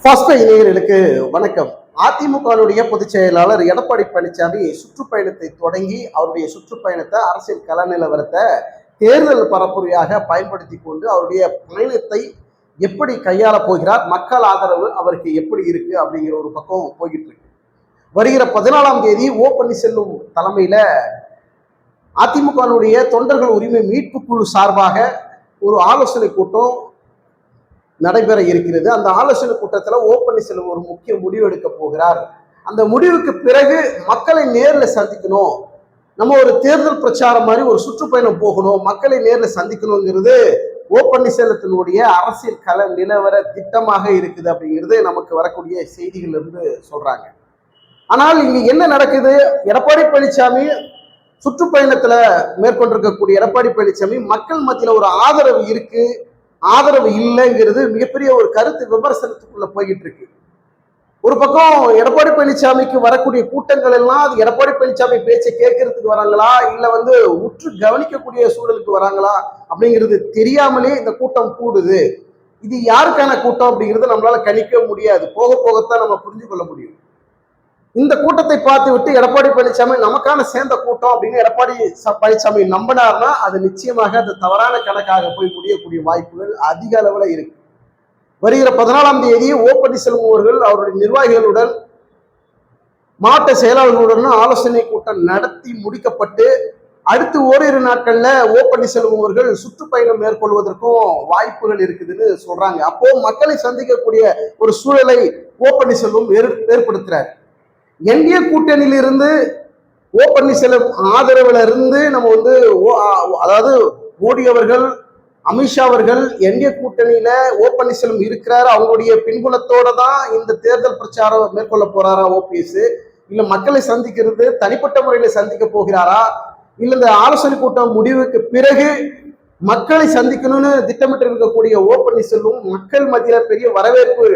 First இளைஞர்களுக்கு வணக்கம். அதிமுகவுடைய பொதுச் செயலாளர் எடப்பாடி பழனிசாமி சுற்றுப்பயணத்தை தொடங்கி அவருடைய சுற்றுப்பயணத்தை அரசியல் கள நிலவரத்தை தேர்தல் பரப்புரையாக பயன்படுத்தி கொண்டு அவருடைய பயணத்தை எப்படி கையாள போகிறார், மக்கள் ஆதரவு அவருக்கு எப்படி இருக்கு அப்படிங்கிற ஒரு பக்கம் போய்கிட்டு இருக்கு. வருகிற 14ஆம் தேதி ஓ பன்னீர்செல்வம் தலைமையில அதிமுகவுடைய தொண்டர்கள் உரிமை மீட்பு குழு சார்பாக ஒரு ஆலோசனை கூட்டம் நடைபெற இருக்கிறது. அந்த ஆலோசனை கூட்டத்தில் ஓ பன்னீர்செல்வம் ஒரு முக்கிய முடிவு எடுக்க போகிறார். அந்த முடிவுக்கு பிறகு மக்களை நேரில் சந்திக்கணும், நம்ம ஒரு தேர்தல் பிரச்சாரம் மாதிரி ஒரு சுற்றுப்பயணம் போகணும், மக்களை நேரில் சந்திக்கணுங்கிறது ஓ பன்னீர்செல்வத்தினுடைய அரசியல் கள நிலவர திட்டமாக இருக்குது அப்படிங்கிறது நமக்கு வரக்கூடிய செய்திகள் இருந்து சொல்றாங்க. ஆனால் இங்க என்ன நடக்குது? எடப்பாடி பழனிசாமி சுற்றுப்பயணத்துல மேற்கொண்டிருக்கக்கூடிய எடப்பாடி பழனிசாமி மக்கள் மத்தியில ஒரு ஆதரவு இருக்கு, ஆதரவு இல்லைங்கிறது மிகப்பெரிய ஒரு கருத்து விமர்சனத்துக்குள்ள போய்கிட்டு இருக்கு. ஒரு பக்கம் எடப்பாடி பழனிசாமிக்கு வரக்கூடிய கூட்டங்கள் எல்லாம் அது எடப்பாடி பழனிசாமி பேச்சை கேட்கறதுக்கு வராங்களா, இல்ல உற்று கவனிக்கக்கூடிய சூழலுக்கு வராங்களா அப்படிங்கிறது தெரியாமலே இந்த கூட்டம் கூடுது. இது யாருக்கான கூட்டம் அப்படிங்கிறது நம்மளால கணிக்க முடியாது. போக போகத்தான் நம்ம புரிஞ்சு கொள்ள முடியும். இந்த கூட்டத்தை பார்த்து விட்டு எடப்பாடி பழனிசாமி நமக்கான சேர்ந்த கூட்டம் அப்படின்னு எடப்பாடி பழனிசாமி நம்பினார்னா அது நிச்சயமாக அது தவறான கணக்காக போய் முடியக்கூடிய வாய்ப்புகள் அதிக அளவுல இருக்கு. வருகிற 14ஆம் தேதி ஓ பன்னீர்செல்வம் அவர்கள் அவருடைய நிர்வாகிகளுடன் மாவட்ட செயலாளர்களுடன் ஆலோசனை கூட்டம் நடத்தி முடிக்கப்பட்டு அடுத்து ஓரிரு நாட்கள்ல ஓ பன்னீர்செல்வம் அவர்கள் சுற்றுப்பயணம் மேற்கொள்வதற்கும் வாய்ப்புகள் இருக்குதுன்னு சொல்றாங்க. அப்போ மக்களை சந்திக்கக்கூடிய ஒரு சூழலை ஓ பன்னீர்செல்வம் ஏற்படுத்துறாரு. என்டிஏ கூட்டணியிலிருந்து ஓ பன்னீர்செல்வம் ஆதரவுல இருந்து நம்ம அதாவது மோடி அவர்கள், அமித்ஷா அவர்கள் என்டிஏ கூட்டணியில ஓ பன்னீர்செல்வம் இருக்கிறார், அவங்களுடைய பின்புலத்தோட தான் இந்த தேர்தல் பிரச்சாரம் மேற்கொள்ள போறாரா ஓபிஎஸ், இல்ல மக்களை சந்திக்கிறது தனிப்பட்ட முறையில சந்திக்க போகிறாரா, இல்ல இந்த ஆலோசனை கூட்டம் முடிவுக்கு பிறகு மக்களை சந்திக்கணும்னு திட்டமிட்டு இருக்கக்கூடிய ஓ பன்னீர்செல்வம் மக்கள் மத்தியில பெரிய வரவேற்பு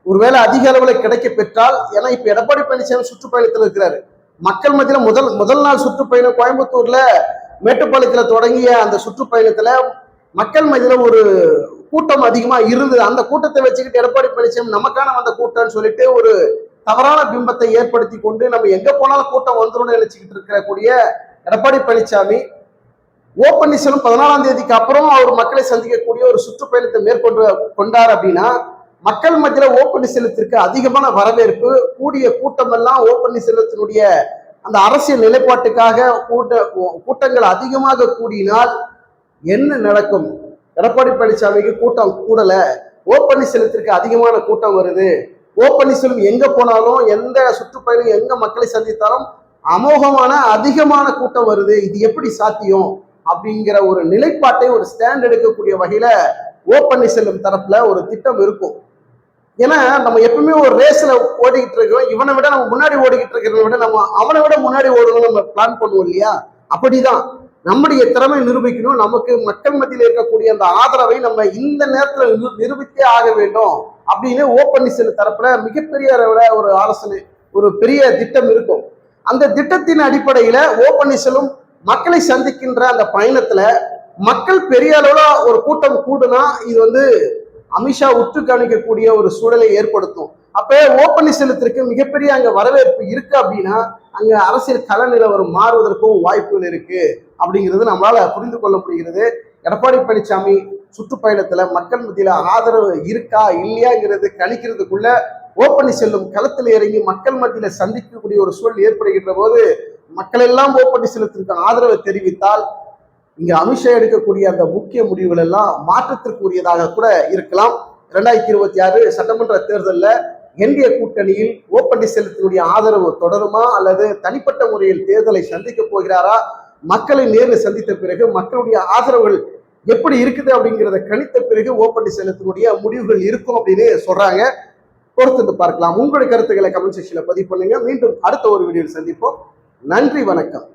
ஒருவேளை அதிக அளவுல கிடைக்க பெற்றால், ஏன்னா இப்ப எடப்பாடி பழனிசாமி சுற்றுப்பயணத்தில் இருக்கிறாரு, மக்கள் மத்தியில முதல் நாள் சுற்றுப்பயணம் கோயம்புத்தூர்ல மேட்டுப்பாளையத்துல தொடங்கிய அந்த சுற்றுப்பயணத்துல மக்கள் மத்தியில ஒரு கூட்டம் அதிகமா இருந்தது. அந்த கூட்டத்தை வச்சுக்கிட்டு எடப்பாடி பழனிசாமி நமக்கான வந்த கூட்டம்னு சொல்லிட்டு ஒரு தவறான பிம்பத்தை ஏற்படுத்தி கொண்டு நம்ம எங்க போனாலும் கூட்டம் வந்துடும் நினைச்சுக்கிட்டு இருக்கக்கூடிய எடப்பாடி பழனிசாமி ஓ பன்னீர்செல்வம் 14ஆம் தேதிக்கு அப்புறம் அவர் மக்களை சந்திக்கக்கூடிய ஒரு சுற்றுப்பயணத்தை கொண்டார் அப்படின்னா மக்கள் மத்தியில ஓ பன்னீர்செல்வத்திற்கு அதிகமான வரவேற்பு, கூடிய கூட்டம் எல்லாம் ஓ பன்னீர்செல்வத்தினுடைய அந்த அரசியல் நிலைப்பாட்டுக்காக கூட்டங்கள் அதிகமாக கூடினால் என்ன நடக்கும்? எடப்பாடி பழனிசாமிக்கு கூட்டம் கூடல, ஓ பன்னீர்செல்வத்திற்கு அதிகமான கூட்டம் வருது, ஓ பன்னீர்செல்வம் எங்க போனாலும் எந்த சுற்றுப்பயணம் எங்க மக்களை சந்தித்தாலும் அமோகமான அதிகமான கூட்டம் வருது, இது எப்படி சாத்தியம் அப்படிங்கிற ஒரு நிலைப்பாட்டை ஒரு ஸ்டாண்ட் எடுக்கக்கூடிய வகையில ஓ பன்னீர்செல்வம் தரப்புல ஒரு திட்டம் இருக்கும். ஏன்னா நம்ம எப்பவுமே ஒரு ரேஸ்ல ஓடிக்கிட்டு இருக்கோம், இவனை விட நம்ம முன்னாடி ஓடிக்கிட்டு இருக்கிறத விட நம்ம அவனை விட முன்னாடி ஓடணும் நம்ம பிளான் பண்ணுவோம் இல்லையா? அப்படிதான் நம்முடைய திறமை நிரூபிக்கணும், நமக்கு மக்கள் மத்தியில் இருக்கக்கூடிய அந்த ஆதரவை நம்ம இந்த நேரத்துல நிரூபித்தே ஆக வேண்டும் அப்படின்னு ஓ பன்னீர்செல்வம் தரப்புல மிகப்பெரிய அளவுல ஒரு ஆலோசனை, ஒரு பெரிய திட்டம் இருக்கும். அந்த திட்டத்தின் அடிப்படையில ஓ பன்னீர்செல்வம் மக்களை சந்திக்கின்ற அந்த பயணத்துல மக்கள் பெரிய அளவுல ஒரு கூட்டம் கூடுனா இது அமித்ஷா உற்று கவனிக்கக்கூடிய ஒரு சூழலை ஏற்படுத்தும். அப்ப ஓ பன்னீர்செல்வத்திற்கு மிகப்பெரிய அங்க வரவேற்பு இருக்கு அப்படின்னா அங்க அரசியல் கள நிலவரம் மாறுவதற்கும் வாய்ப்புகள் இருக்கு அப்படிங்கிறது நம்மளால புரிந்து கொள்ள முடிகிறது. எடப்பாடி பழனிசாமி சுற்றுப்பயணத்துல மக்கள் மத்தியில ஆதரவு இருக்கா இல்லையாங்கிறது கணிக்கிறதுக்குள்ள ஓ பன்னீர்செல்வம் களத்தில் இறங்கி மக்கள் மத்தியில சந்திக்கக்கூடிய ஒரு சூழல் ஏற்படுகின்ற போது மக்கள் எல்லாம் ஓ பன்னீர்செல்வத்திற்கு ஆதரவை தெரிவித்தால் இங்க அமித்ஷா எடுக்கக்கூடிய அந்த முக்கிய முடிவுகள் எல்லாம் மாற்றத்திற்குரியதாக கூட இருக்கலாம். 2026 சட்டமன்ற தேர்தலில் என்டிஏ கூட்டணியில் ஓ பன்னீர்செல்வத்தினுடைய ஆதரவு தொடருமா அல்லது தனிப்பட்ட முறையில் தேர்தலை சந்திக்க போகிறாரா, மக்களை நேரில் சந்தித்த பிறகு மக்களுடைய ஆதரவுகள் எப்படி இருக்குது அப்படிங்கிறத கணித்த பிறகு ஓ பன்னீர்செல்வத்தினுடைய முடிவுகள் இருக்கும் அப்படின்னு சொல்றாங்க. பொறுத்து பார்க்கலாம். உங்களுடைய கருத்துக்களை கமெண்ட் செக்ஷன்ல பதிவு பண்ணுங்க. மீண்டும் அடுத்த ஒரு வீடியோவில் சந்திப்போம். நன்றி, வணக்கம்.